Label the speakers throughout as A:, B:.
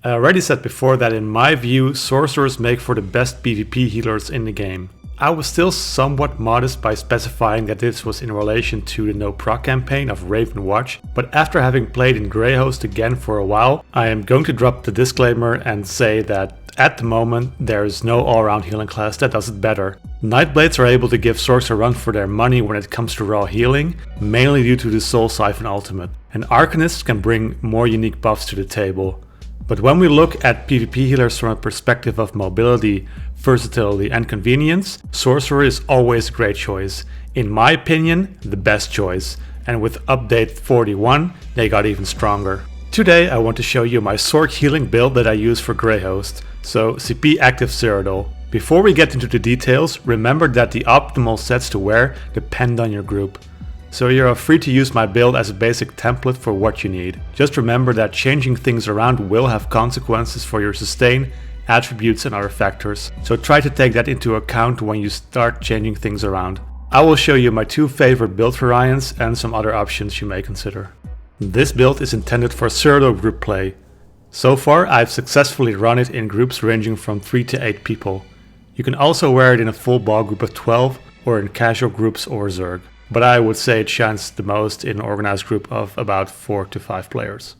A: I already said before that in my view, sorcerers make for the best PvP healers in the game. I was still somewhat modest by specifying that this was in relation to the no proc campaign of Raven Watch, but after having played in Greyhost again for a while, I am going to drop the disclaimer and say that at the moment there is no all-around healing class that does it better. Nightblades are able to give Sorcerer a run for their money when it comes to raw healing, mainly due to the Soul Siphon ultimate, and Arcanists can bring more unique buffs to the table. But when we look at PvP healers from a perspective of mobility, versatility and convenience, Sorcerer is always a great choice. In my opinion, the best choice, and with update 41 they got even stronger. Today I want to show you my Sorc healing build that I use for Greyhost, so CP Active Cyrodiil. Before we get into the details, remember that the optimal sets to wear depend on your group. So you are free to use my build as a basic template for what you need. Just remember that changing things around will have consequences for your sustain, attributes and other factors, so try to take that into account when you start changing things around. I will show you my two favorite build variants and some other options you may consider. This build is intended for Cyrodiil group play. So far I've successfully run it in groups ranging from 3 to 8 people. You can also wear it in a full ball group of 12 or in casual groups or Zerg, but I would say it shines the most in an organized group of about 4 to 5 players.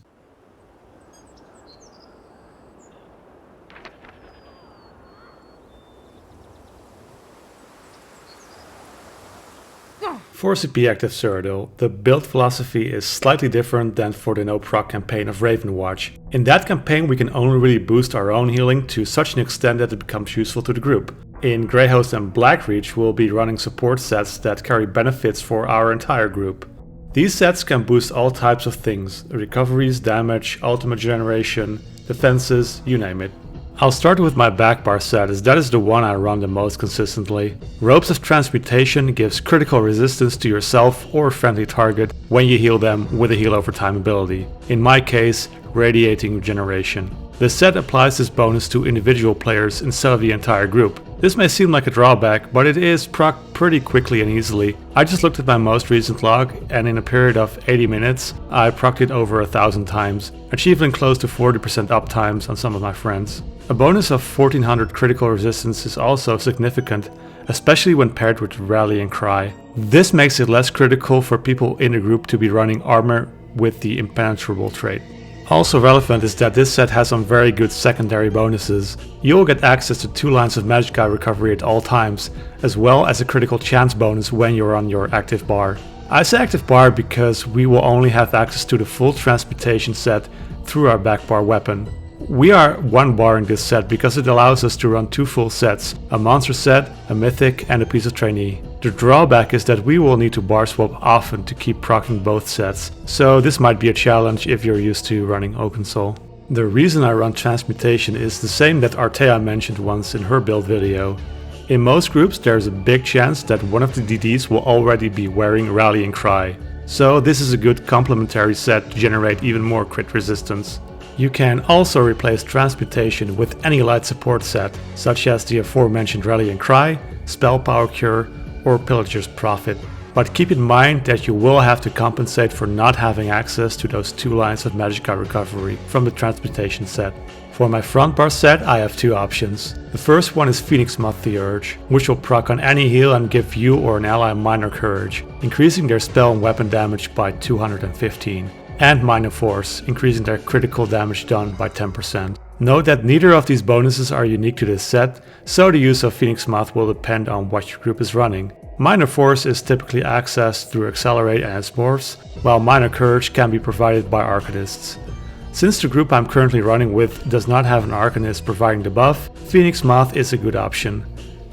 A: For CP Active Cyrodiil, the build philosophy is slightly different than for the no proc campaign of Raven Watch. In that campaign we can only really boost our own healing to such an extent that it becomes useful to the group. In Greyhost and Blackreach we'll be running support sets that carry benefits for our entire group. These sets can boost all types of things: recoveries, damage, ultimate generation, defenses, you name it. I'll start with my backbar set, as that is the one I run the most consistently. Ropes of Transmutation gives critical resistance to yourself or a friendly target when you heal them with a heal over time ability. In my case, Radiating Regeneration. The set applies this bonus to individual players instead of the entire group. This may seem like a drawback, but it is proc pretty quickly and easily. I just looked at my most recent log, and in a period of 80 minutes, I procced it over 1,000 times, achieving close to 40% uptimes on some of my friends. A bonus of 1400 critical resistance is also significant, especially when paired with Rallying Cry. This makes it less critical for people in the group to be running armor with the Impenetrable trait. Also relevant is that this set has some very good secondary bonuses. You'll get access to 2 lines of Magicka recovery at all times, as well as a critical chance bonus when you're on your active bar. I say active bar because we will only have access to the full transmutation set through our backbar weapon. We are 1 barring this set because it allows us to run 2 full sets, a monster set, a mythic and a piece of trainee. The drawback is that we will need to bar swap often to keep proccing both sets, so this might be a challenge if you're used to running Oaken Soul. The reason I run Transmutation is the same that Artea mentioned once in her build video. In most groups there's a big chance that one of the DDs will already be wearing Rallying Cry, so this is a good complementary set to generate even more crit resistance. You can also replace Transmutation with any light support set, such as the aforementioned Rallying Cry, Spell Power Cure, or Pillager's Profit. But keep in mind that you will have to compensate for not having access to those 2 lines of Magicka recovery from the Transmutation set. For my front bar set I have 2 options. The first one is Phoenix Moth the Urge, which will proc on any heal and give you or an ally minor courage, increasing their spell and weapon damage by 215. And Minor Force, increasing their critical damage done by 10%. Note that neither of these bonuses are unique to this set, so the use of Phoenix Moth will depend on what your group is running. Minor Force is typically accessed through Accelerate and its morphs, while Minor Courage can be provided by Arcanists. Since the group I'm currently running with does not have an Arcanist providing the buff, Phoenix Moth is a good option.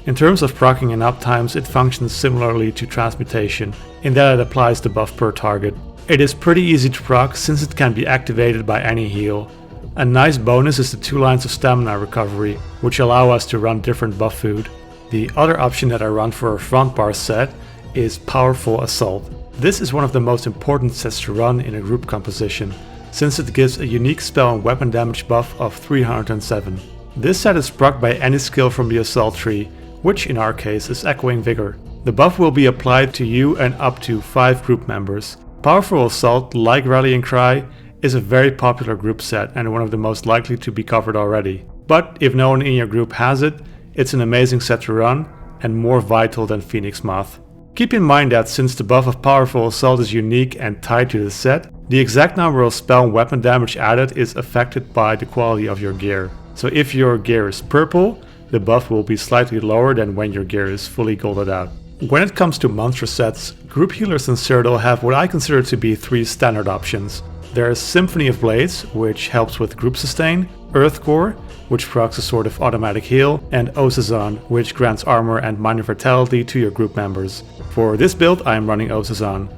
A: In terms of proccing and uptimes, it functions similarly to Transmutation, in that it applies the buff per target. It is pretty easy to proc since it can be activated by any heal. A nice bonus is the 2 lines of stamina recovery, which allow us to run different buff food. The other option that I run for a front bar set is Powerful Assault. This is one of the most important sets to run in a group composition, since it gives a unique spell and weapon damage buff of 307. This set is procced by any skill from the Assault tree, which in our case is Echoing Vigor. The buff will be applied to you and up to 5 group members. Powerful Assault, like Rallying Cry, is a very popular group set and one of the most likely to be covered already. But if no one in your group has it, it's an amazing set to run and more vital than Phoenix Moth. Keep in mind that since the buff of Powerful Assault is unique and tied to the set, the exact number of spell and weapon damage added is affected by the quality of your gear. So if your gear is purple, the buff will be slightly lower than when your gear is fully golded out. When it comes to monster sets, group healers in Cyrodiil have what I consider to be 3 standard options. There is Symphony of Blades, which helps with group sustain, Earthcore, which procs a sort of automatic heal, and Osazan, which grants armor and minor vitality to your group members. For this build I am running Osazan,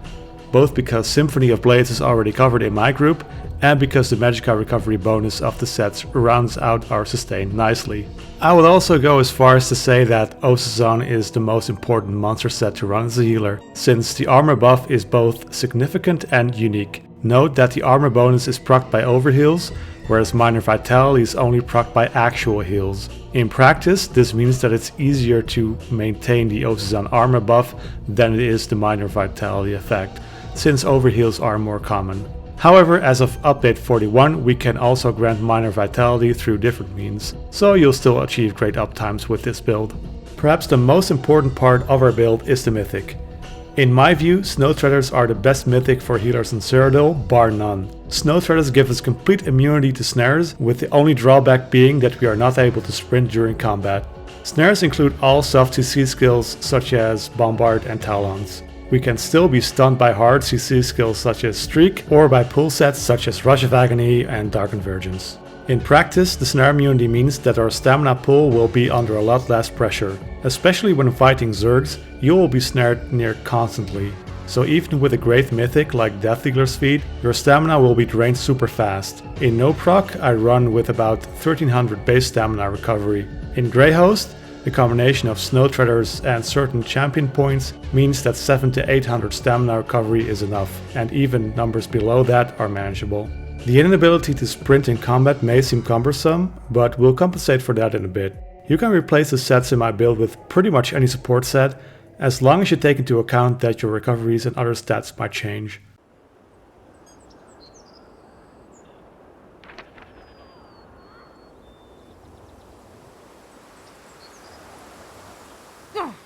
A: both because Symphony of Blades is already covered in my group, and because the Magicka recovery bonus of the sets rounds out our sustain nicely. I would also go as far as to say that Osazan is the most important monster set to run as a healer, since the armor buff is both significant and unique. Note that the armor bonus is procced by overheals, whereas minor vitality is only procced by actual heals. In practice, this means that it's easier to maintain the Osazan armor buff than it is the minor vitality effect, since overheals are more common. However, as of update 41, we can also grant minor vitality through different means, so you'll still achieve great uptimes with this build. Perhaps the most important part of our build is the mythic. In my view, Snow Treaders are the best mythic for healers in Cyrodiil, bar none. Snow Treaders give us complete immunity to snares, with the only drawback being that we are not able to sprint during combat. Snares include all soft CC skills such as Bombard and Talons. We can still be stunned by hard CC skills such as Streak, or by pull sets such as Rush of Agony and Dark Convergence. In practice, the snare immunity means that our stamina pool will be under a lot less pressure. Especially when fighting Zergs, you will be snared near constantly. So even with a great mythic like Death Dealer's Feet, your stamina will be drained super fast. In no proc, I run with about 1300 base stamina recovery. In Greyhost, the combination of Snow Treaders and certain champion points means that 700 to 800 stamina recovery is enough, and even numbers below that are manageable. The inability to sprint in combat may seem cumbersome, but we'll compensate for that in a bit. You can replace the sets in my build with pretty much any support set, as long as you take into account that your recoveries and other stats might change.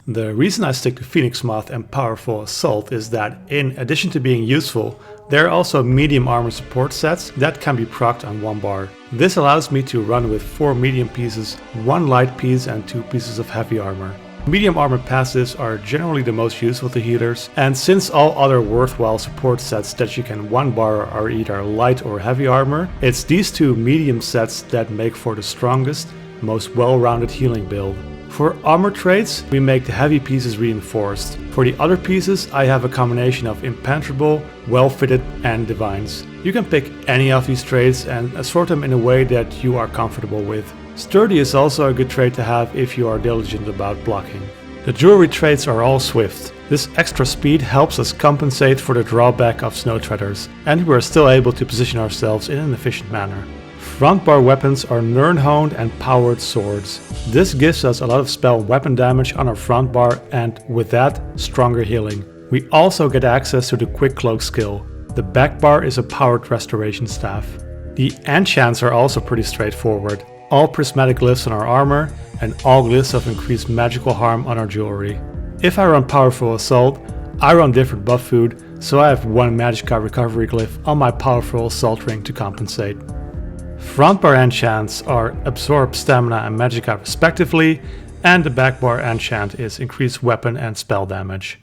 A: The reason I stick to Phoenix Moth and Powerful Assault is that, in addition to being useful, there are also medium armor support sets that can be procced on one bar. This allows me to run with 4 medium pieces, 1 light piece and 2 pieces of heavy armor. Medium armor passives are generally the most useful to healers, and since all other worthwhile support sets that you can one bar are either light or heavy armor, it's these 2 medium sets that make for the strongest, most well-rounded healing build. For armor traits, we make the heavy pieces reinforced. For the other pieces, I have a combination of impenetrable, well-fitted and divines. You can pick any of these traits and assort them in a way that you are comfortable with. Sturdy is also a good trait to have if you are diligent about blocking. The jewelry traits are all swift. This extra speed helps us compensate for the drawback of Snow Treaders, and we are still able to position ourselves in an efficient manner. Front bar weapons are Nirn-honed and powered swords. This gives us a lot of spell and weapon damage on our front bar and, with that, stronger healing. We also get access to the Quick Cloak skill. The back bar is a powered restoration staff. The enchants are also pretty straightforward. All prismatic glyphs on our armor, and all glyphs of increased magical harm on our jewelry. If I run Powerful Assault, I run different buff food, so I have 1 Magicka recovery glyph on my Powerful Assault ring to compensate. Front bar enchants are Absorb Stamina and Magicka respectively, and the back bar enchant is Increased Weapon and Spell Damage.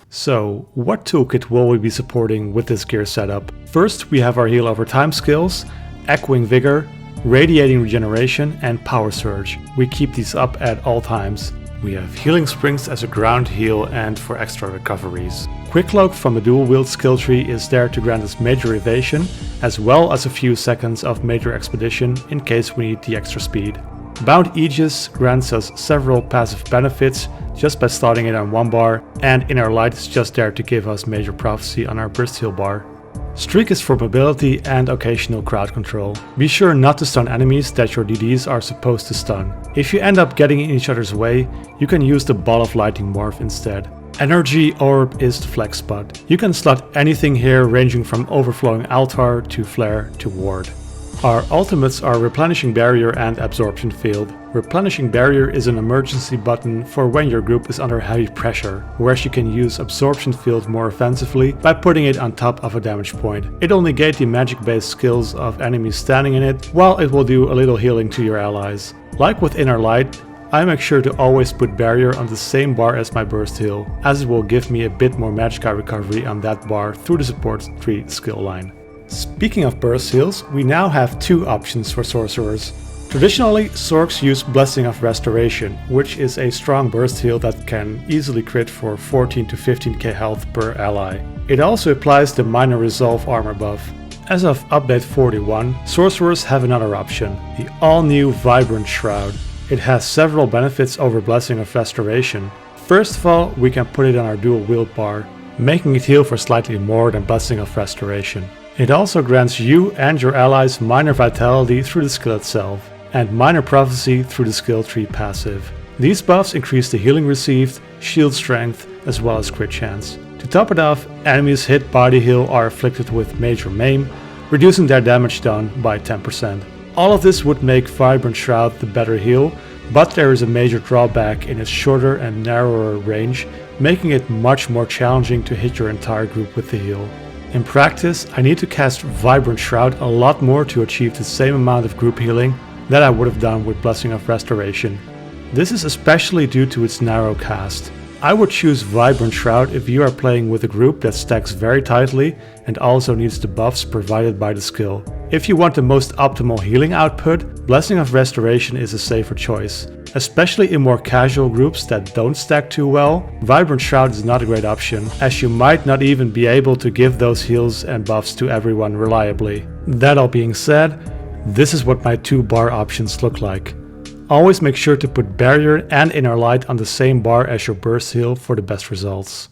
A: So, what toolkit will we be supporting with this gear setup? First, we have our Heal Over Time skills, Echoing Vigor, Radiating Regeneration and Power Surge. We keep these up at all times. We have Healing Springs as a ground heal and for extra recoveries. Quick Cloak from the dual wield skill tree is there to grant us major evasion, as well as a few seconds of major expedition in case we need the extra speed. Bound Aegis grants us several passive benefits just by starting it on one bar, and Inner Light is just there to give us major prophecy on our burst heal bar. Streak is for mobility and occasional crowd control. Be sure not to stun enemies that your DDs are supposed to stun. If you end up getting in each other's way, you can use the Ball of Lightning morph instead. Energy Orb is the flex spot. You can slot anything here ranging from Overflowing Altar to Flare to Ward. Our ultimates are Replenishing Barrier and Absorption Field. Replenishing Barrier is an emergency button for when your group is under heavy pressure, whereas you can use Absorption Field more offensively by putting it on top of a damage point. It'll negate the magic-based skills of enemies standing in it, while it will do a little healing to your allies. Like with Inner Light, I make sure to always put Barrier on the same bar as my burst heal, as it will give me a bit more magicka recovery on that bar through the support tree skill line. Speaking of burst heals, we now have two options for sorcerers. Traditionally, Sorcs use Blessing of Restoration, which is a strong burst heal that can easily crit for 14 to 15k health per ally. It also applies the Minor Resolve armor buff. As of update 41, sorcerers have another option, the all-new Vibrant Shroud. It has several benefits over Blessing of Restoration. First of all, we can put it on our dual wield bar, making it heal for slightly more than Blessing of Restoration. It also grants you and your allies Minor Vitality through the skill itself, and Minor Prophecy through the skill tree passive. These buffs increase the healing received, shield strength, as well as crit chance. To top it off, enemies hit body heal are afflicted with Major Maim, reducing their damage done by 10%. All of this would make Vibrant Shroud the better heal, but there is a major drawback in its shorter and narrower range, making it much more challenging to hit your entire group with the heal. In practice, I need to cast Vibrant Shroud a lot more to achieve the same amount of group healing that I would have done with Blessing of Restoration. This is especially due to its narrow cast. I would choose Vibrant Shroud if you are playing with a group that stacks very tightly and also needs the buffs provided by the skill. If you want the most optimal healing output, Blessing of Restoration is a safer choice. Especially in more casual groups that don't stack too well, Vibrant Shroud is not a great option, as you might not even be able to give those heals and buffs to everyone reliably. That all being said, this is what my two bar options look like. Always make sure to put Barrier and Inner Light on the same bar as your burst heal for the best results.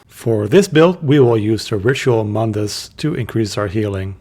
A: For this build, we will use the Ritual Mundus to increase our healing.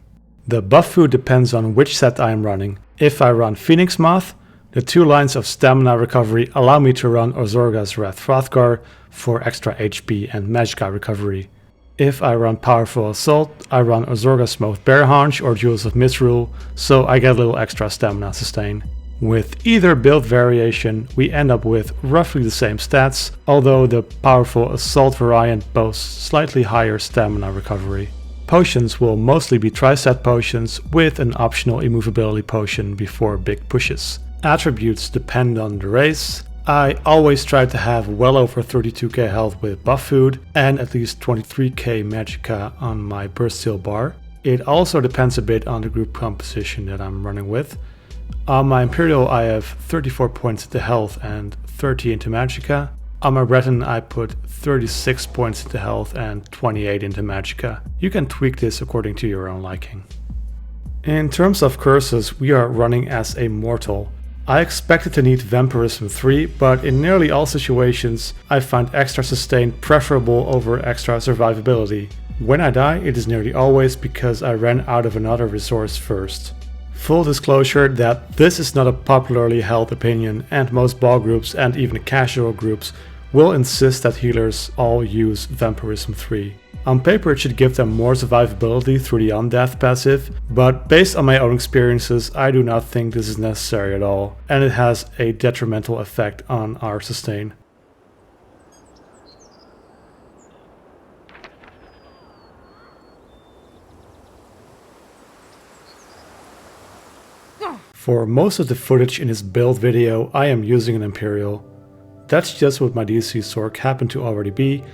A: The buff food depends on which set I am running. If I run Phoenix Moth, the 2 lines of stamina recovery allow me to run Ozorga's Wrath Hrothgar for extra HP and magicka recovery. If I run Powerful Assault, I run Ozorga's Smoked Bear Haunch or Jewels of Misrule, so I get a little extra stamina sustain. With either build variation, we end up with roughly the same stats, although the Powerful Assault variant boasts slightly higher stamina recovery. Potions will mostly be tri-set potions with an optional immovability potion before big pushes. Attributes depend on the race. I always try to have well over 32k health with buff food and at least 23k magicka on my burst heal bar. It also depends a bit on the group composition that I'm running with. On my Imperial I have 34 points into health and 30 into magicka. On my Breton I put 36 points into health and 28 into magicka. You can tweak this according to your own liking. In terms of curses, we are running as a mortal. I expected to need Vampirism 3, but in nearly all situations I find extra sustain preferable over extra survivability. When I die, it is nearly always because I ran out of another resource first. Full disclosure that this is not a popularly held opinion, and most ball groups and even casual groups will insist that healers all use Vampirism 3. On paper it should give them more survivability through the Undeath passive, but based on my own experiences I do not think this is necessary at all, and it has a detrimental effect on our sustain. For most of the footage in this build video I am using an Imperial. That's just what my DC Sorc happened to already be,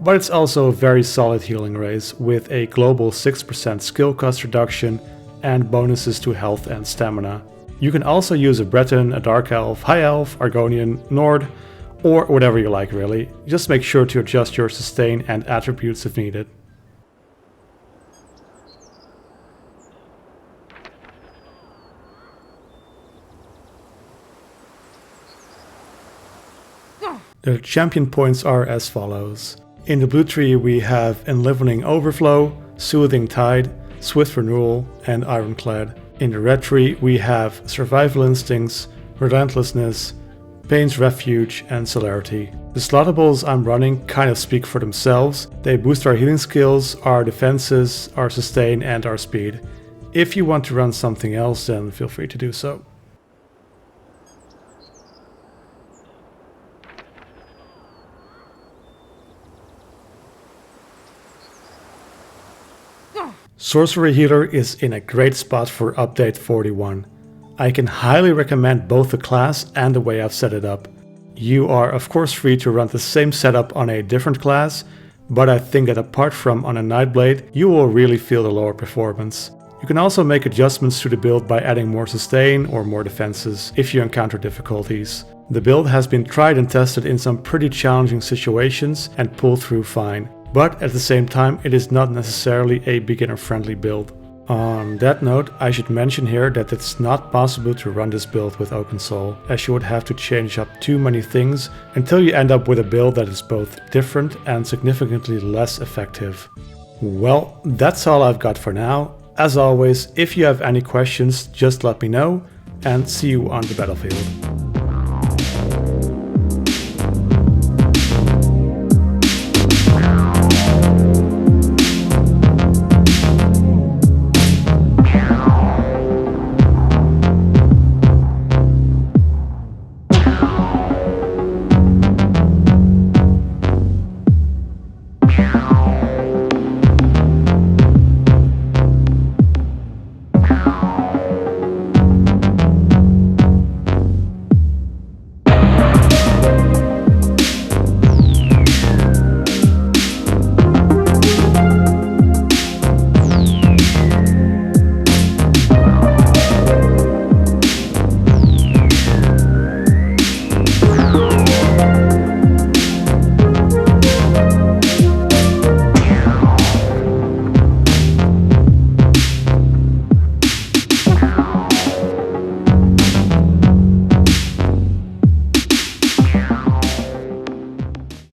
A: but it's also a very solid healing race with a global 6% skill cost reduction and bonuses to health and stamina. You can also use a Breton, a Dark Elf, High Elf, Argonian, Nord, or whatever you like really. Just make sure to adjust your sustain and attributes if needed. The champion points are as follows. In the blue tree we have Enlivening Overflow, Soothing Tide, Swift Renewal, and Ironclad. In the red tree we have Survival Instincts, Relentlessness, Pain's Refuge, and Celerity. The slottables I'm running kind of speak for themselves. They boost our healing skills, our defenses, our sustain, and our speed. If you want to run something else, then feel free to do so. Sorcerer Healer is in a great spot for update 41. I can highly recommend both the class and the way I've set it up. You are of course free to run the same setup on a different class, but I think that apart from on a Nightblade, you will really feel the lower performance. You can also make adjustments to the build by adding more sustain or more defenses if you encounter difficulties. The build has been tried and tested in some pretty challenging situations and pulled through fine. But at the same time, it is not necessarily a beginner-friendly build. On that note, I should mention here that it's not possible to run this build with OpenSoul, as you would have to change up too many things until you end up with a build that is both different and significantly less effective. Well, that's all I've got for now. As always, if you have any questions, just let me know, and see you on the battlefield.